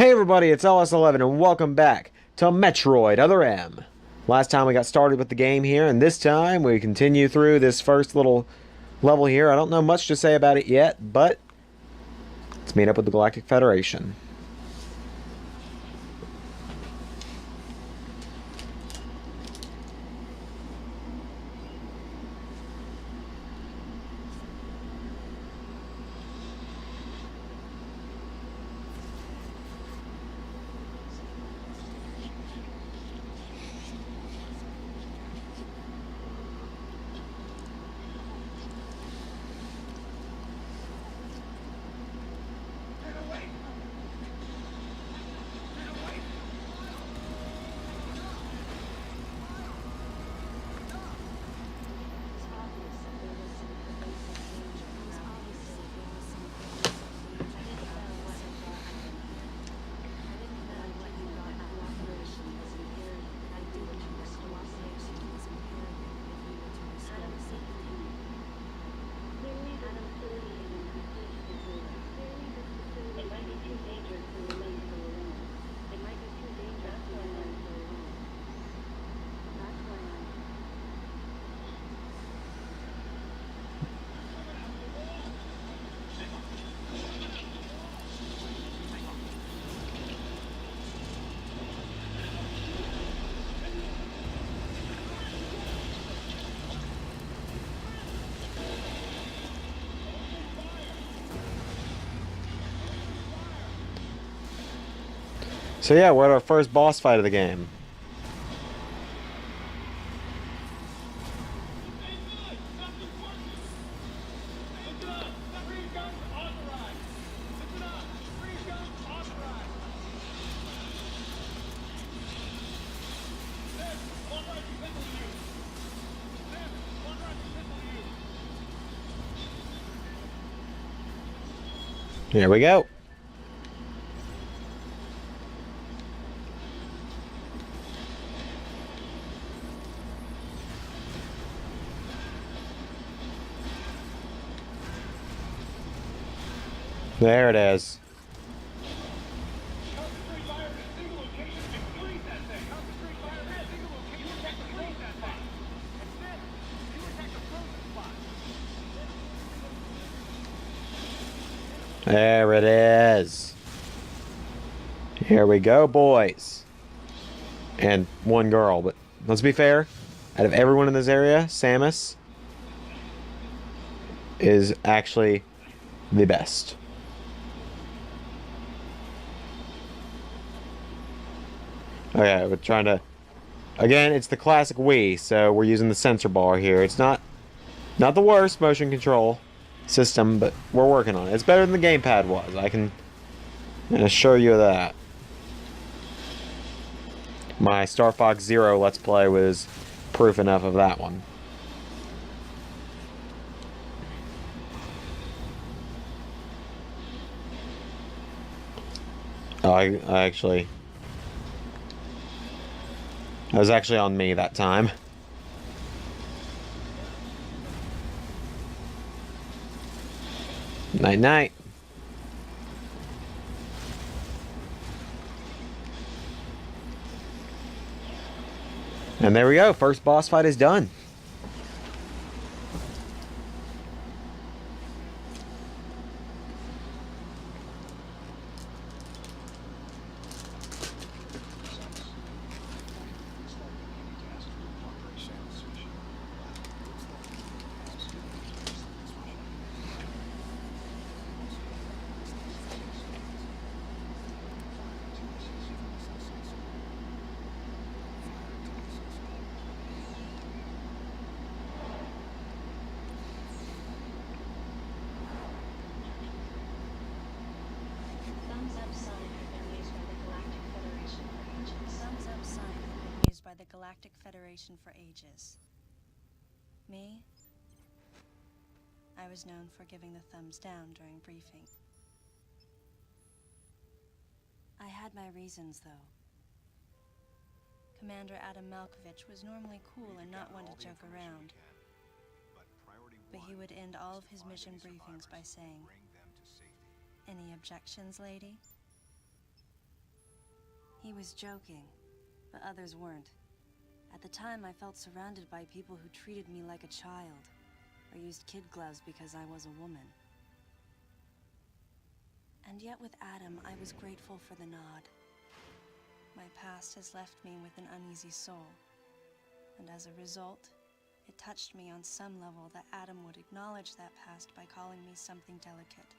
Hey everybody, it's LS11 and welcome back to Metroid Other M. Last time we got started with the game here, and this time we continue through this first little level here. I don't know much to say about it yet, but let's meet up with the Galactic Federation. So yeah, we're at our first boss fight of the game. Here we go. There it is. There it is. Here we go, boys. And one girl, but let's be fair. Out of everyone in this area, Samus is actually the best. Okay, we're trying to... Again, it's the classic Wii, so we're using the sensor bar here. It's not the worst motion control system, but we're working on it. It's better than the gamepad was. I can assure you of that. My Star Fox Zero Let's Play was proof enough of that one. Oh, I was actually on me that time. Night night. And there we go. First boss fight is done. By the Galactic Federation for ages. Me? I was known for giving the thumbs down during briefing. I had my reasons, though. Commander Adam Malkovich was normally cool and not one to joke around. But he would end all of his mission briefings by saying, "Any objections, lady?" He was joking, but others weren't. At the time, I felt surrounded by people who treated me like a child, or used kid gloves because I was a woman. And yet with Adam, I was grateful for the nod. My past has left me with an uneasy soul, and as a result, it touched me on some level that Adam would acknowledge that past by calling me something delicate,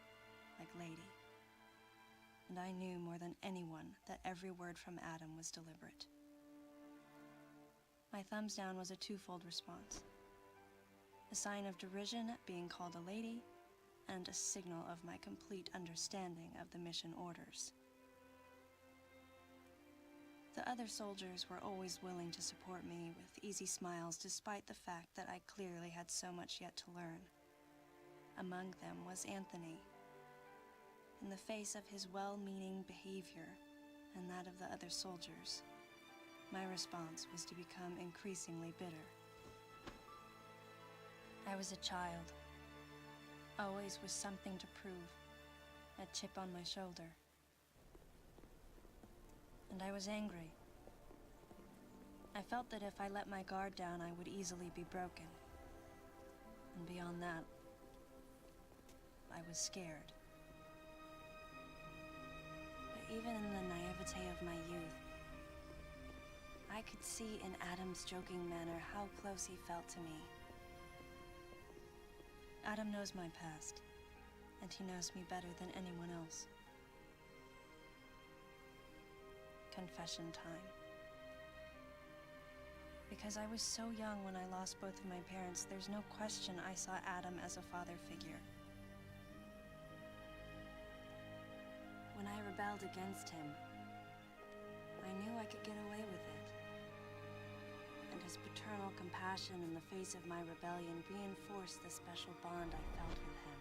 like lady. And I knew more than anyone that every word from Adam was deliberate. My thumbs down was a twofold response. A sign of derision at being called a lady, and a signal of my complete understanding of the mission orders. The other soldiers were always willing to support me with easy smiles despite the fact that I clearly had so much yet to learn. Among them was Anthony. In the face of his well-meaning behavior and that of the other soldiers, my response was to become increasingly bitter. I was a child, always with something to prove, a chip on my shoulder. And I was angry. I felt that if I let my guard down, I would easily be broken. And beyond that, I was scared. But even in the naivete of my youth, I could see in Adam's joking manner how close he felt to me. Adam knows my past, and he knows me better than anyone else. Confession time. Because I was so young when I lost both of my parents, there's no question I saw Adam as a father figure. When I rebelled against him, I knew I could get away with it. And his paternal compassion in the face of my rebellion reinforced the special bond I felt with him.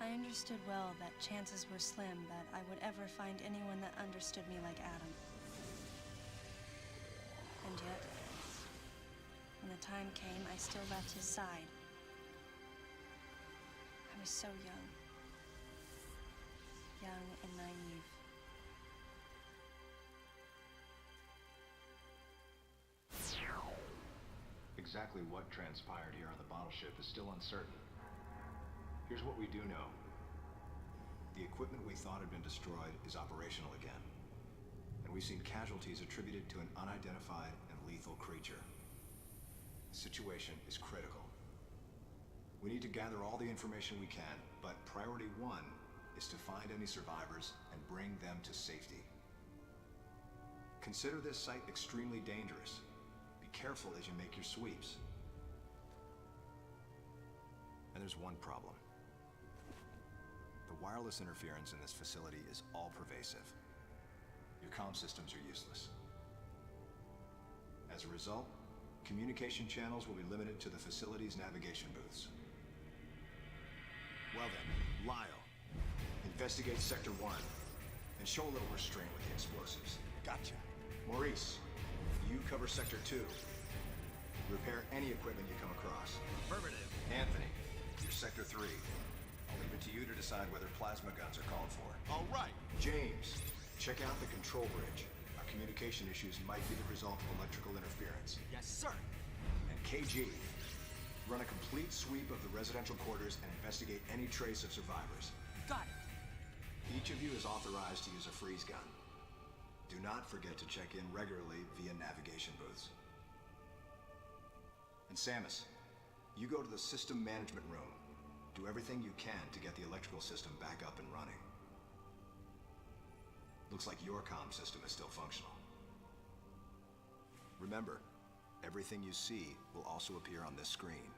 I understood well that chances were slim that I would ever find anyone that understood me like Adam. And yet, when the time came, I still left his side. I was so young. Young and naive. Exactly what transpired here on the bottle ship is still uncertain. Here's what we do know. The equipment we thought had been destroyed is operational again. And we've seen casualties attributed to an unidentified and lethal creature. The situation is critical. We need to gather all the information we can, but priority one is to find any survivors and bring them to safety. Consider this site extremely dangerous. Be careful as you make your sweeps. And there's one problem. The wireless interference in this facility is all-pervasive. Your comm systems are useless. As a result, communication channels will be limited to the facility's navigation booths. Well then, Lyle, investigate Sector 1 and show a little restraint with the explosives. Gotcha. Maurice, you cover Sector 2. Repair any equipment you come across. Affirmative. Anthony, you're Sector 3. I'll leave it to you to decide whether plasma guns are called for. All right. James, check out the control bridge. Our communication issues might be the result of electrical interference. Yes, sir. And KG, run a complete sweep of the residential quarters and investigate any trace of survivors. Got it. Each of you is authorized to use a freeze gun. Do not forget to check in regularly via navigation booths. And Samus, you go to the system management room. Do everything you can to get the electrical system back up and running. Looks like your comm system is still functional. Remember, everything you see will also appear on this screen.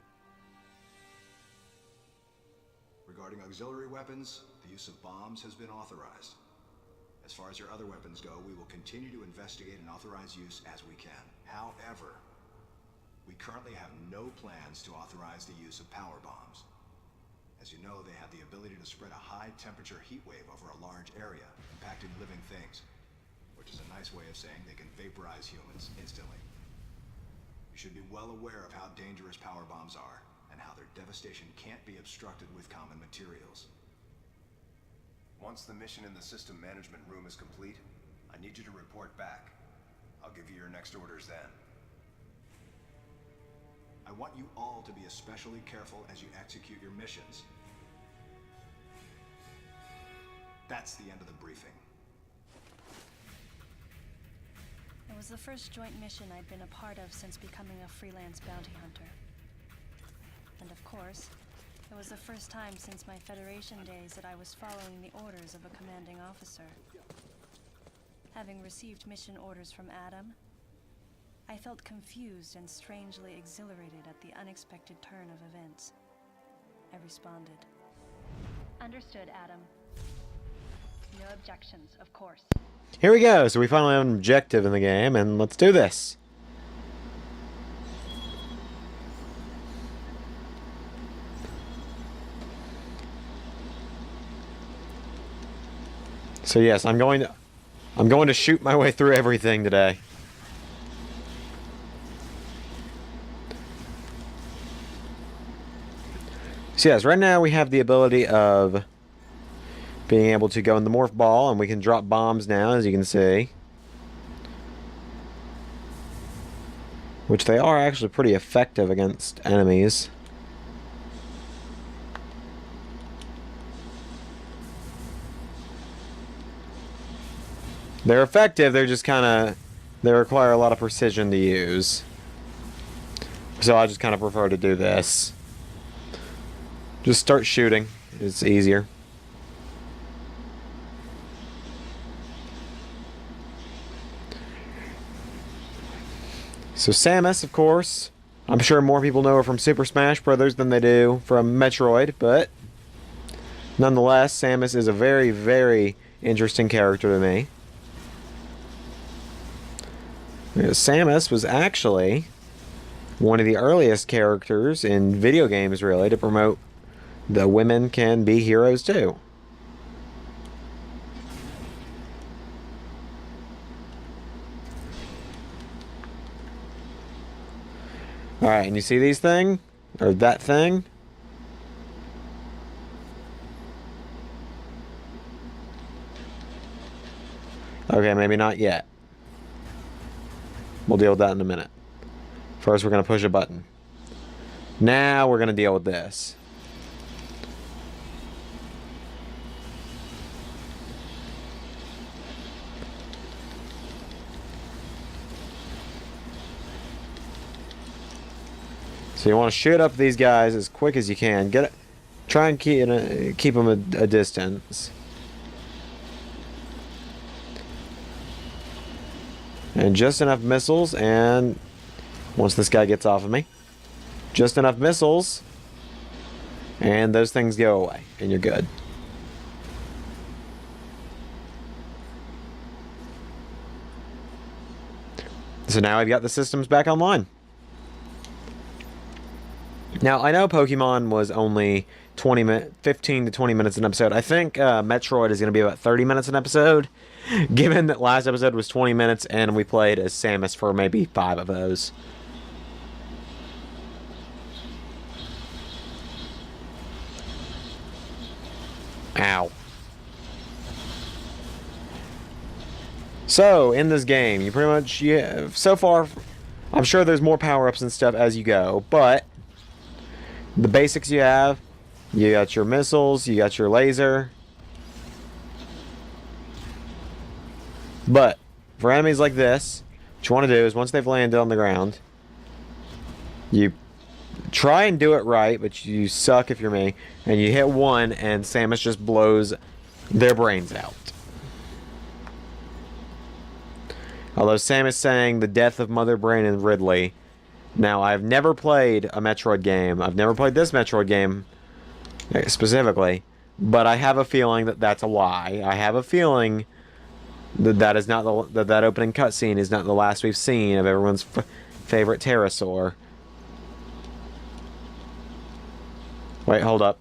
Regarding auxiliary weapons, the use of bombs has been authorized. As far as your other weapons go, we will continue to investigate and authorize use as we can. However, we currently have no plans to authorize the use of power bombs. As you know, they have the ability to spread a high-temperature heat wave over a large area, impacting living things, which is a nice way of saying they can vaporize humans instantly. You should be well aware of how dangerous power bombs are, and how their devastation can't be obstructed with common materials. Once the mission in the system management room is complete, I need you to report back. I'll give you your next orders then. I want you all to be especially careful as you execute your missions. That's the end of the briefing. It was the first joint mission I'd been a part of since becoming a freelance bounty hunter. And of course, it was the first time since my Federation days that I was following the orders of a commanding officer. Having received mission orders from Adam, I felt confused and strangely exhilarated at the unexpected turn of events. I responded. Understood, Adam. No objections, of course. Here we go. So we finally have an objective in the game, and let's do this. So yes, I'm going to shoot my way through everything today. So yes, right now we have the ability of being able to go in the morph ball, and we can drop bombs now, as you can see. Which they are actually pretty effective against enemies. They're effective, they're just kind of... they require a lot of precision to use. So I just kind of prefer to do this. Just start shooting. It's easier. So Samus, of course. I'm sure more people know her from Super Smash Bros. Than they do from Metroid, but nonetheless, Samus is a very, very interesting character to me. Samus was actually one of the earliest characters in video games, really, to promote the women can be heroes too. Alright, and you see these thing? Or that thing? Okay, maybe not yet. We'll deal with that in a minute. First, we're going to push a button. Now we're going to deal with this. So you want to shoot up these guys as quick as you can. Get it. Try and keep them a distance. And just enough missiles, and once this guy gets off of me, just enough missiles, and those things go away, and you're good. So now I've got the systems back online. Now, I know Pokemon was only 15 to 20 minutes an episode. I think Metroid is going to be about 30 minutes an episode, given that last episode was 20 minutes and we played as Samus for maybe 5 of those. Ow. So, in this game, you pretty much, so far, I'm sure there's more power-ups and stuff as you go, but the basics you have, you got your missiles, you got your laser. But for enemies like this, what you want to do is once they've landed on the ground, you try and do it right, but you suck if you're me, and you hit one and Samus just blows their brains out. Although Samus sang the death of Mother Brain and Ridley. Now, I've never played a Metroid game. I've never played this Metroid game specifically, but I have a feeling that that's a lie. I have a feeling that that is not that opening cutscene is not the last we've seen of everyone's favorite pterosaur. Wait, hold up.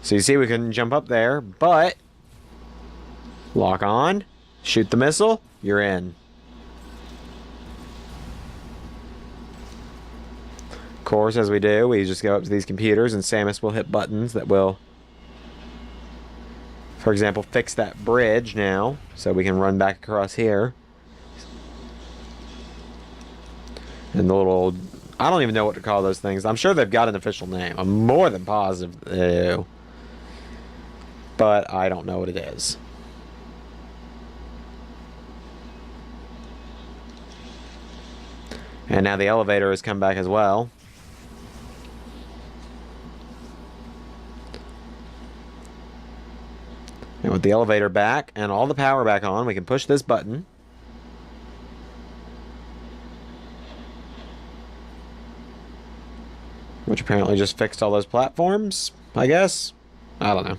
So you see we couldn't jump up there, but lock on, shoot the missile, you're in. Of course, as we do, we just go up to these computers and Samus will hit buttons that will For example, fix that bridge now, so we can run back across here. And the little... I don't even know what to call those things. I'm sure they've got an official name. I'm more than positive they do. But I don't know what it is. And now the elevator has come back as well. And with the elevator back and all the power back on, we can push this button. Which apparently just fixed all those platforms, I guess. I don't know.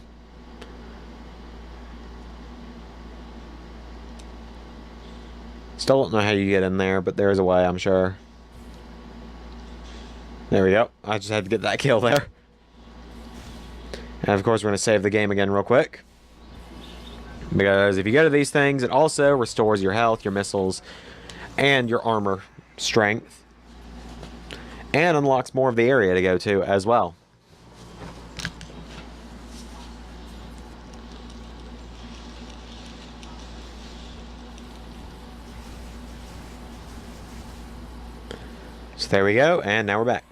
Still don't know how you get in there, but there's a way, I'm sure. There we go. I just had to get that kill there. And of course, we're going to save the game again real quick. Because if you go to these things, it also restores your health, your missiles, and your armor strength. And unlocks more of the area to go to as well. So there we go, and now we're back.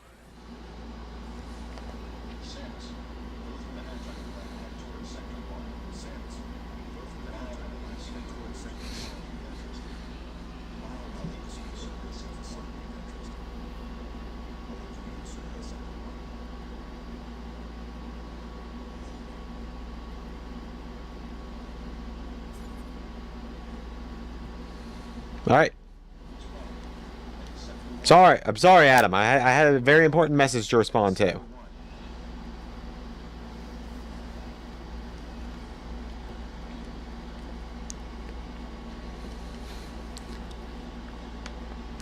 All right. I'm sorry, Adam. I had a very important message to respond to.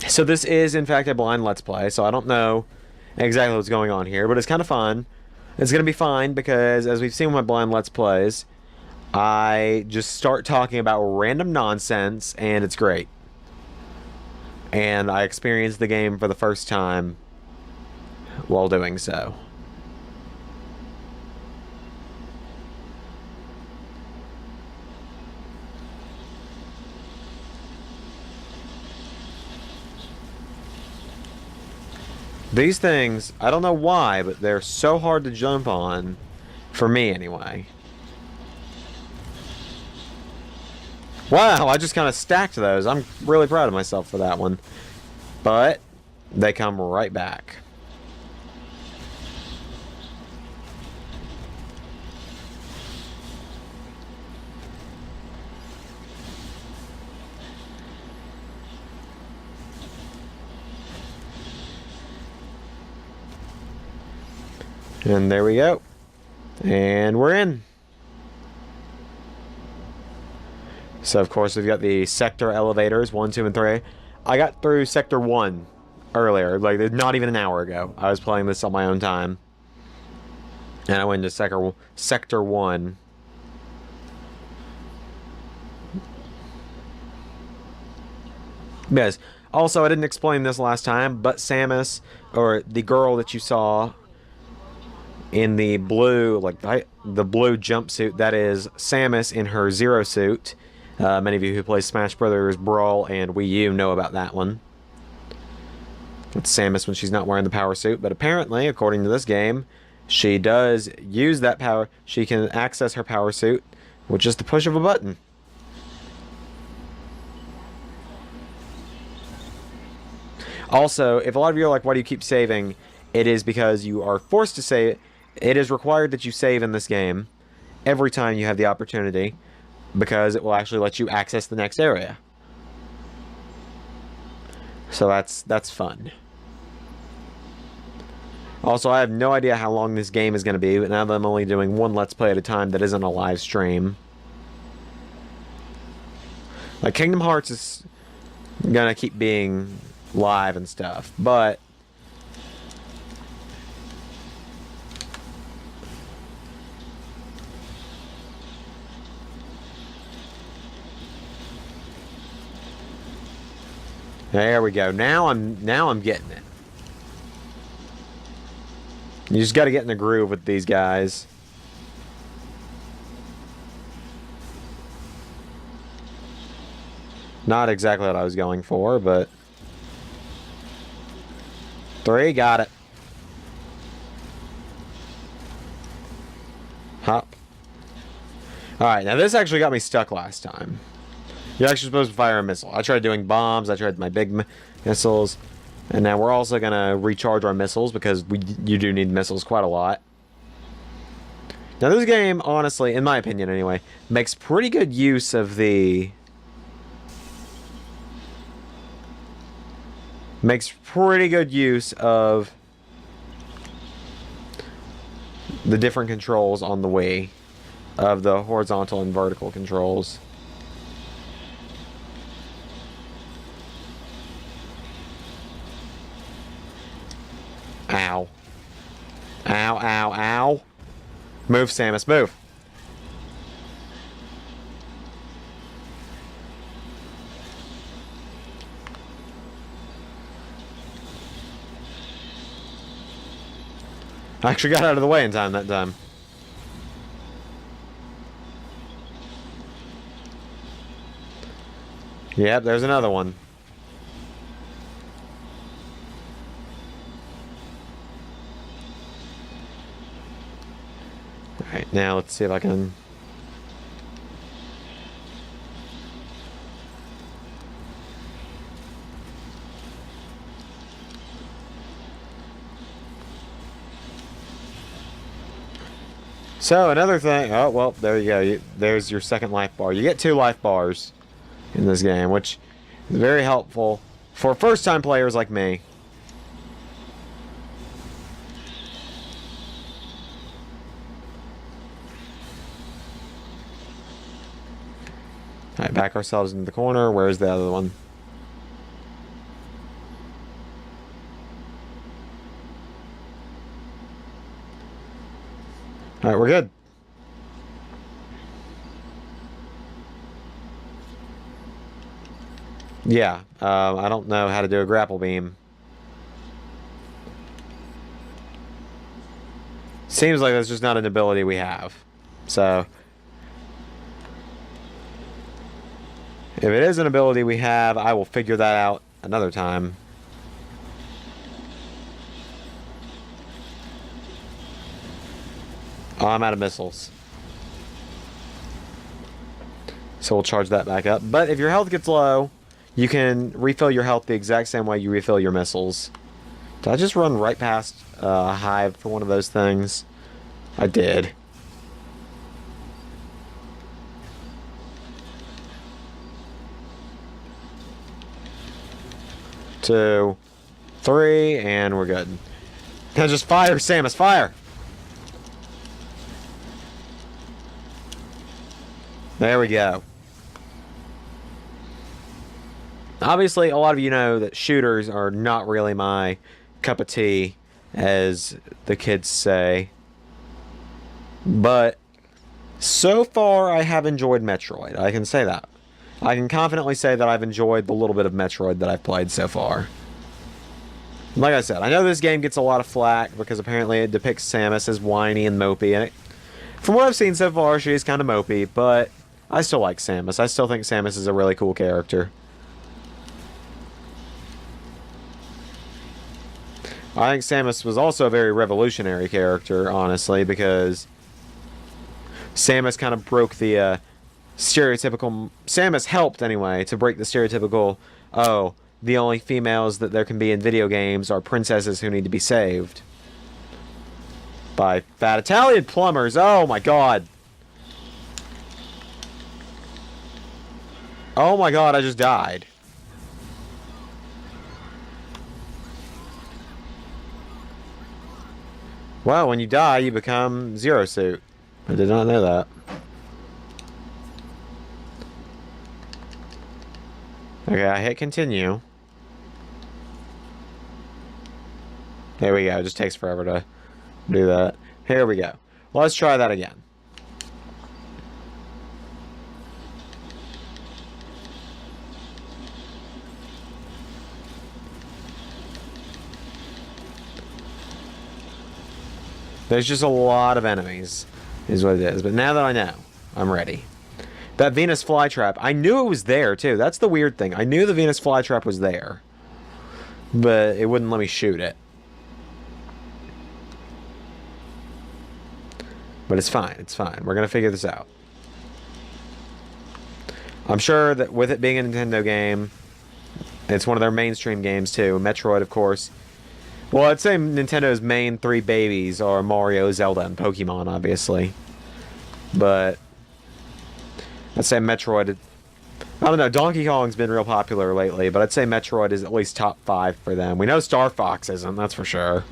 So this is, in fact, a blind Let's Play, so I don't know exactly what's going on here, but it's kind of fun. It's going to be fine because, as we've seen with my blind Let's Plays, I just start talking about random nonsense, and it's great. And I experienced the game for the first time while doing so. These things, I don't know why, but they're so hard to jump on, for me anyway. Wow, I just kind of stacked those. I'm really proud of myself for that one. But they come right back. And there we go. And we're in. So, of course, we've got the sector elevators, 1, 2, and 3. I got through Sector 1 earlier, like, not even an hour ago. I was playing this on my own time. And I went into Sector 1. Yes. Also, I didn't explain this last time, but Samus, or the girl that you saw in the blue, like, the blue jumpsuit, that is Samus in her Zero suit. Many of you who play Smash Brothers Brawl and Wii U know about that one. It's Samus when she's not wearing the power suit, but apparently, according to this game, she does use that power. She can access her power suit with just the push of a button. Also, if a lot of you are like, why do you keep saving? It is because you are forced to save. It is required that you save in this game every time you have the opportunity, because it will actually let you access the next area. So that's fun. Also, I have no idea how long this game is going to be, but now that I'm only doing one Let's Play at a time that isn't a live stream. Like, Kingdom Hearts is going to keep being live and stuff, but there we go. Now I'm getting it. You just got to get in the groove with these guys. Not exactly what I was going for, but... 3, got it. Hop. Alright, now this actually got me stuck last time. You're actually supposed to fire a missile. I tried doing bombs, I tried my big missiles, and now we're also going to recharge our missiles because you do need missiles quite a lot. Now this game, honestly, in my opinion anyway, makes pretty good use of the... Makes pretty good use of the different controls on the Wii. Of the horizontal and vertical controls. Ow. Ow, ow, ow. Move, Samus, move. I actually got out of the way in time that time. Yep, there's another one. Alright, now let's see if I can... So, another thing... Oh, well, there you go. There's your second life bar. You get 2 life bars in this game, which is very helpful for first-time players like me. Alright, back ourselves into the corner. Where's the other one? Alright, we're good. Yeah, I don't know how to do a grapple beam. Seems like that's just not an ability we have. So, if it is an ability we have, I will figure that out another time. Oh, I'm out of missiles. So we'll charge that back up. But if your health gets low, you can refill your health the exact same way you refill your missiles. Did I just run right past a hive for one of those things? I did. Two, 3, and we're good. Now just fire, Samus, fire! There we go. Obviously, a lot of you know that shooters are not really my cup of tea, as the kids say. But so far, I have enjoyed Metroid. I can say that. I can confidently say that I've enjoyed the little bit of Metroid that I've played so far. Like I said, I know this game gets a lot of flack because apparently it depicts Samus as whiny and mopey. And from what I've seen so far, she is kind of mopey, but I still like Samus. I still think Samus is a really cool character. I think Samus was also a very revolutionary character, honestly, because Samus kind of broke the stereotypical... Samus helped, anyway, to break the stereotypical, oh, the only females that there can be in video games are princesses who need to be saved. By fat Italian plumbers. Oh, my God. Oh, my God, I just died. Well, when you die, you become Zero Suit. I did not know that. Okay, I hit continue. There we go. It just takes forever to do that. Here we go. Let's try that again. There's just a lot of enemies, is what it is. But now that I know, I'm ready. That Venus flytrap. I knew it was there, too. That's the weird thing. I knew the Venus flytrap was there. But it wouldn't let me shoot it. But it's fine. It's fine. We're going to figure this out. I'm sure that with it being a Nintendo game, it's one of their mainstream games, too. Metroid, of course. Well, I'd say Nintendo's main three babies are Mario, Zelda, and Pokemon, obviously. But I'd say Metroid... I don't know, Donkey Kong's been real popular lately, but I'd say Metroid is at least top 5 for them. We know Star Fox isn't, that's for sure.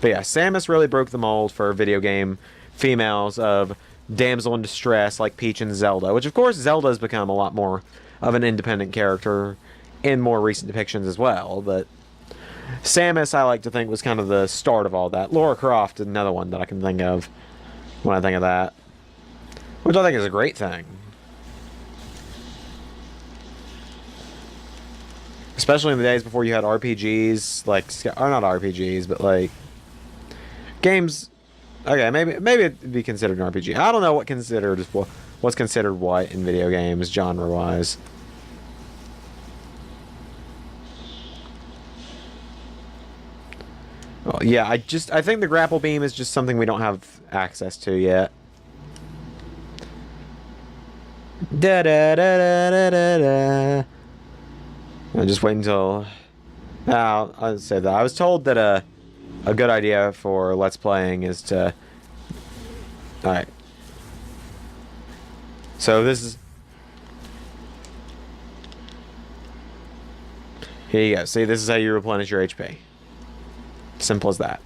But yeah, Samus really broke the mold for video game females of damsel in distress like Peach and Zelda, which of course Zelda's become a lot more of an independent character in more recent depictions as well, but Samus I like to think was kind of the start of all that. Lara Croft is another one that I can think of when I think of that, which I think is a great thing. Especially in the days before you had RPGs, like, or not RPGs, but like games. Okay, maybe it'd be considered an RPG. I don't know what's considered what in video games genre-wise. Oh, yeah, I think the grapple beam is just something we don't have access to yet. Da da da da da da da. I'll just wait until. I'll say that I was told that a good idea for Let's Playing is to... Alright. So this is... Here you go. See, this is how you replenish your HP. Simple as that.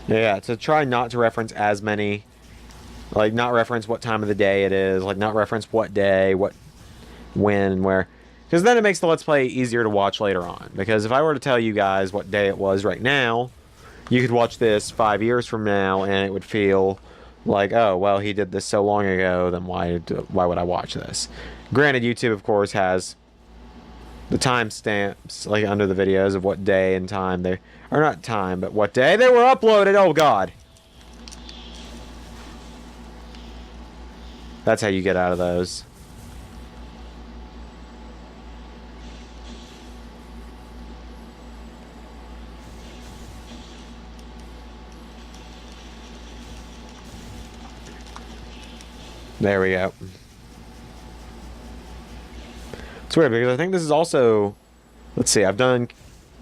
Yeah, to try not to reference as many... Like, not reference what time of the day it is. Like, not reference what day, when, and where... Because then it makes the Let's Play easier to watch later on. Because if I were to tell you guys what day it was right now, you could watch this 5 years from now, and it would feel like, oh, well, he did this so long ago, then why would I watch this? Granted, YouTube, of course, has the timestamps, like, under the videos of what day and time they... Or not time, but what day they were uploaded. Oh, God. That's how you get out of those. There we go. It's weird because I think this is also... Let's see, I've done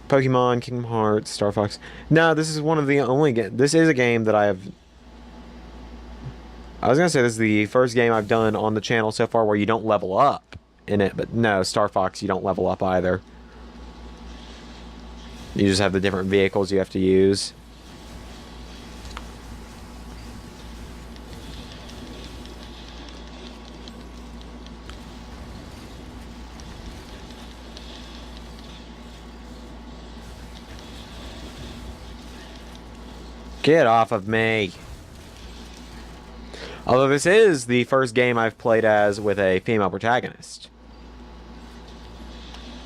Pokemon, Kingdom Hearts, Star Fox. No, this is one of the only games... This is a game that I have... I was going to say this is the first game I've done on the channel so far where you don't level up in it. But no, Star Fox, you don't level up either. You just have the different vehicles you have to use. Get off of me. Although this is the first game I've played as with a female protagonist.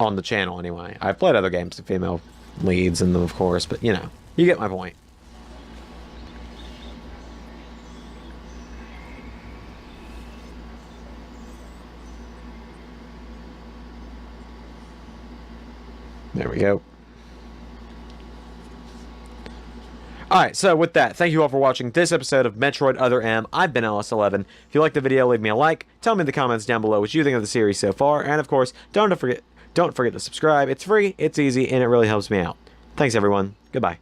On the channel, anyway. I've played other games with female leads in them, of course, but, you know, you get my point. There we go. Alright, so with that, thank you all for watching this episode of Metroid Other M. I've been LS11. If you liked the video, leave me a like. Tell me in the comments down below what you think of the series so far. And of course, don't forget to subscribe. It's free, it's easy, and it really helps me out. Thanks everyone. Goodbye.